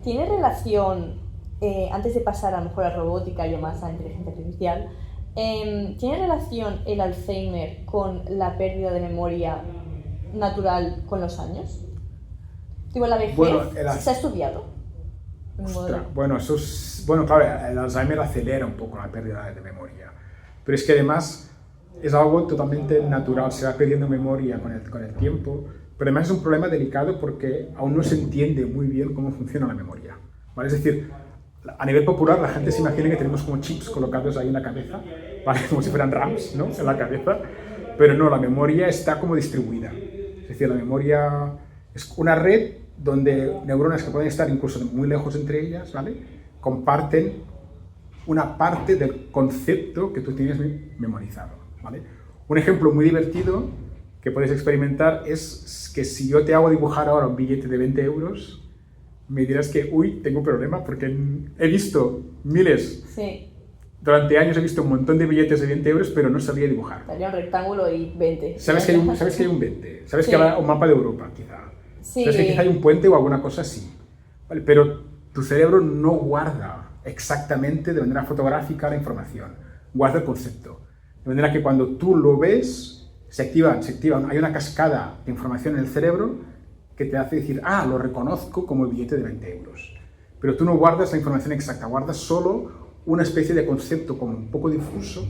¿Tiene relación, antes de pasar a lo mejor a robótica y más a inteligencia artificial, ¿tiene relación el Alzheimer con la pérdida de memoria natural con los años? Digo, la vejez, bueno, ¿se ha estudiado? Bueno, claro, el Alzheimer acelera un poco la pérdida de memoria, pero es que además es algo totalmente natural, se va perdiendo memoria con el tiempo, pero además es un problema delicado porque aún no se entiende muy bien cómo funciona la memoria, ¿vale? Es decir, a nivel popular la gente se imagina que tenemos como chips colocados ahí en la cabeza, ¿vale? Como si fueran RAMs, ¿no? En la cabeza, pero no, la memoria está como distribuida, es decir, la memoria es una red donde neuronas que pueden estar incluso muy lejos entre ellas, ¿vale? Comparten una parte del concepto que tú tienes memorizado, ¿vale? Un ejemplo muy divertido que puedes experimentar es que si yo te hago dibujar ahora un billete de 20 euros, me dirás que, uy, tengo un problema porque he visto miles. Sí. Durante años he visto un montón de billetes de 20 euros, pero no sabía dibujar. Salía un rectángulo y 20. ¿Sabes que hay un 20? ¿Sabes Sí. que hay un mapa de Europa, quizá? Sí. ¿Sabes que quizá hay un puente o alguna cosa así? ¿Vale? Pero tu cerebro no guarda exactamente de manera fotográfica la información, guarda el concepto. De manera que cuando tú lo ves, se activa, hay una cascada de información en el cerebro que te hace decir, ah, lo reconozco como el billete de 20 euros. Pero tú no guardas la información exacta, guardas solo una especie de concepto como un poco difuso,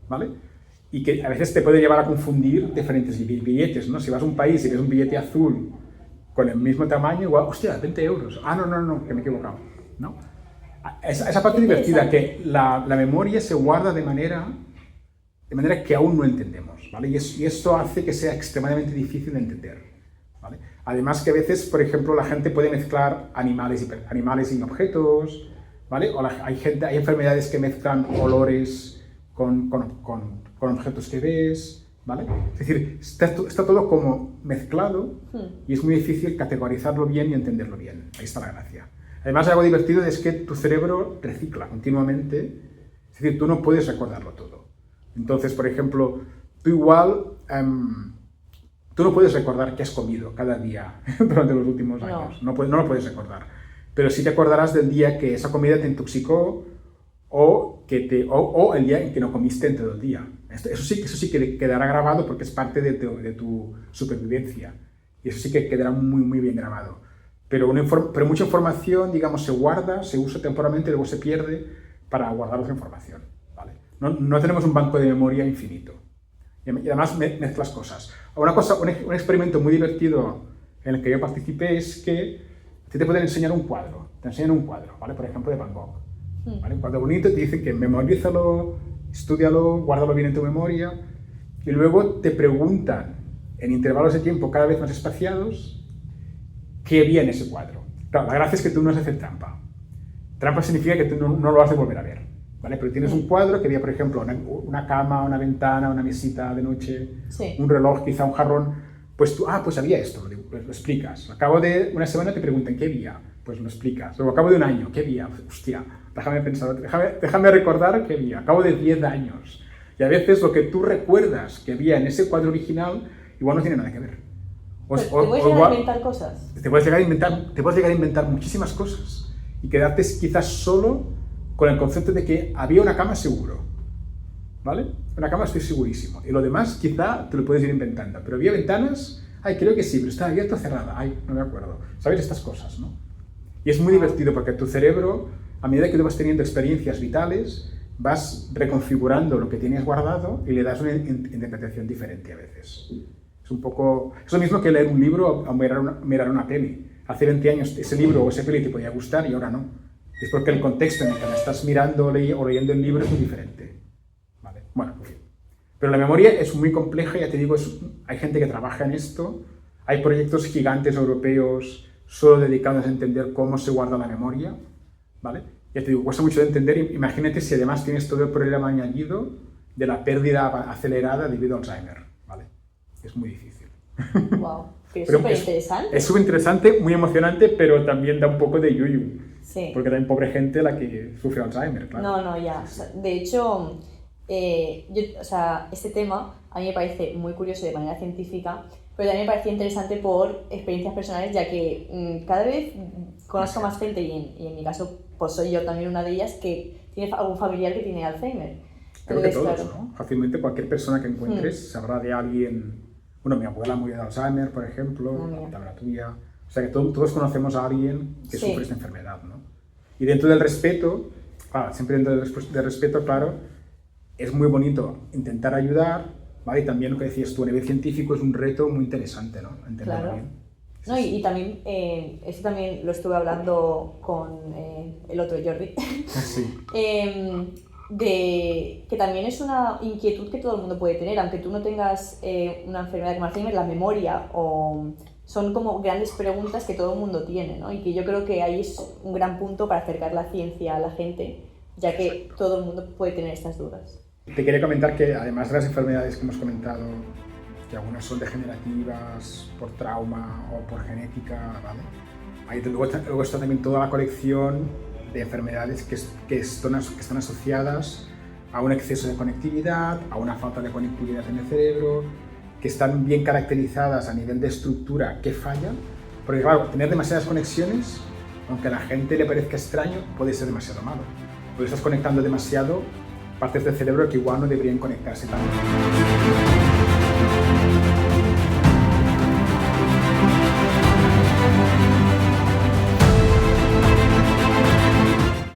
¿vale? Y que a veces te puede llevar a confundir diferentes billetes, ¿no? Si vas a un país y ves un billete azul con el mismo tamaño, igual, hostia, 20 euros. Ah, no, que me he equivocado, ¿no? Esa parte divertida, que la memoria se guarda de manera que aún no entendemos, ¿vale? Y esto hace que sea extremadamente difícil de entender, ¿vale? Además que a veces, por ejemplo, la gente puede mezclar animales y objetos, ¿vale? O hay enfermedades que mezclan olores con objetos que ves, ¿vale? Es decir, está todo como mezclado y es muy difícil categorizarlo bien y entenderlo bien. Ahí está la gracia. Además, algo divertido es que tu cerebro recicla continuamente, es decir, tú no puedes recordarlo todo. Entonces, por ejemplo, tú igual, tú no puedes recordar qué has comido cada día durante los últimos años, no lo puedes recordar, pero sí te acordarás del día que esa comida te intoxicó o el día en que no comiste en todo el día. Eso sí que quedará grabado porque es parte de tu supervivencia y eso sí que quedará muy, muy bien grabado. Pero mucha información, digamos, se guarda, se usa temporalmente y luego se pierde para guardar otra información, ¿vale? No tenemos un banco de memoria infinito. Y además mezclas cosas. Un experimento muy divertido en el que yo participé es que te pueden enseñar un cuadro. Te enseñan un cuadro, ¿vale? Por ejemplo, de Van Gogh. ¿Vale? Un cuadro bonito, te dicen que memorízalo, estúdialo, guárdalo bien en tu memoria. Y luego te preguntan, en intervalos de tiempo cada vez más espaciados, qué había en ese cuadro. Claro, la gracia es que tú no has hecho trampa. Trampa significa que tú no lo vas a volver a ver, ¿vale? Pero tienes un cuadro que había, por ejemplo, una cama, una ventana, una mesita de noche, un reloj, quizá un jarrón. Pues tú, pues había esto, lo explicas. Al cabo de una semana te preguntan qué había, pues lo explicas. Luego, al cabo de un año, ¿qué había? Hostia, déjame pensar, déjame recordar qué había. Al cabo de 10 años. Y a veces lo que tú recuerdas que había en ese cuadro original, igual no tiene nada que ver. ¿Te puedes llegar a inventar cosas? Te puedes llegar a inventar muchísimas cosas y quedarte quizás solo con el concepto de que había una cama seguro, ¿vale? Una cama estoy segurísimo. Y lo demás quizá te lo puedes ir inventando. Pero había ventanas, creo que sí, pero estaba abierta o cerrada, no me acuerdo. ¿Sabes? Estas cosas, ¿no? Y es muy divertido porque tu cerebro, a medida que tú vas teniendo experiencias vitales, vas reconfigurando lo que tienes guardado y le das una interpretación diferente a veces. Es lo mismo que leer un libro o mirar una peli. Hace 20 años ese libro o esa peli te podía gustar y ahora no. Es porque el contexto en el que la estás mirando o leyendo el libro es muy diferente. ¿Vale? Bueno, en fin. Pero la memoria es muy compleja, ya te digo, hay gente que trabaja en esto, hay proyectos gigantes europeos solo dedicados a entender cómo se guarda la memoria, ¿vale? Ya te digo, cuesta mucho de entender, imagínate si además tienes todo el problema añadido de la pérdida acelerada debido a Alzheimer, ¿vale? Es muy difícil. Wow, es súper interesante. Es súper interesante, muy emocionante, pero también da un poco de yuyu. Sí. Porque también pobre gente la que sufre Alzheimer, claro. No, ya. O sea, de hecho, este tema a mí me parece muy curioso de manera científica, pero también me parecía interesante por experiencias personales, ya que cada vez conozco más gente, y en mi caso pues soy yo también una de ellas, que tiene algún familiar que tiene Alzheimer. Creo que todos, claro, ¿no? Fácilmente cualquier persona que encuentres sabrá de alguien. Bueno, mi abuela murió de Alzheimer, por ejemplo, la tuya. O sea que todos conocemos a alguien que sufre esta enfermedad, ¿no? Y dentro del respeto, claro, siempre dentro del respeto, claro, es muy bonito intentar ayudar, ¿vale? Y también lo que decías tú, a nivel científico es un reto muy interesante, ¿no? Entenderlo bien. No, y también, esto también lo estuve hablando con el otro Jordi. Sí. De que también es una inquietud que todo el mundo puede tener, aunque tú no tengas una enfermedad como Alzheimer, la memoria son como grandes preguntas que todo el mundo tiene, ¿no? Y que yo creo que ahí es un gran punto para acercar la ciencia a la gente, ya que todo el mundo puede tener estas dudas. Te quería comentar que además de las enfermedades que hemos comentado que algunas son degenerativas por trauma o por genética, ¿vale? Luego está también toda la colección de enfermedades que están asociadas a un exceso de conectividad, a una falta de conectividad en el cerebro, que están bien caracterizadas a nivel de estructura que fallan, porque claro, tener demasiadas conexiones, aunque a la gente le parezca extraño, puede ser demasiado malo, porque estás conectando demasiado partes del cerebro que igual no deberían conectarse tanto.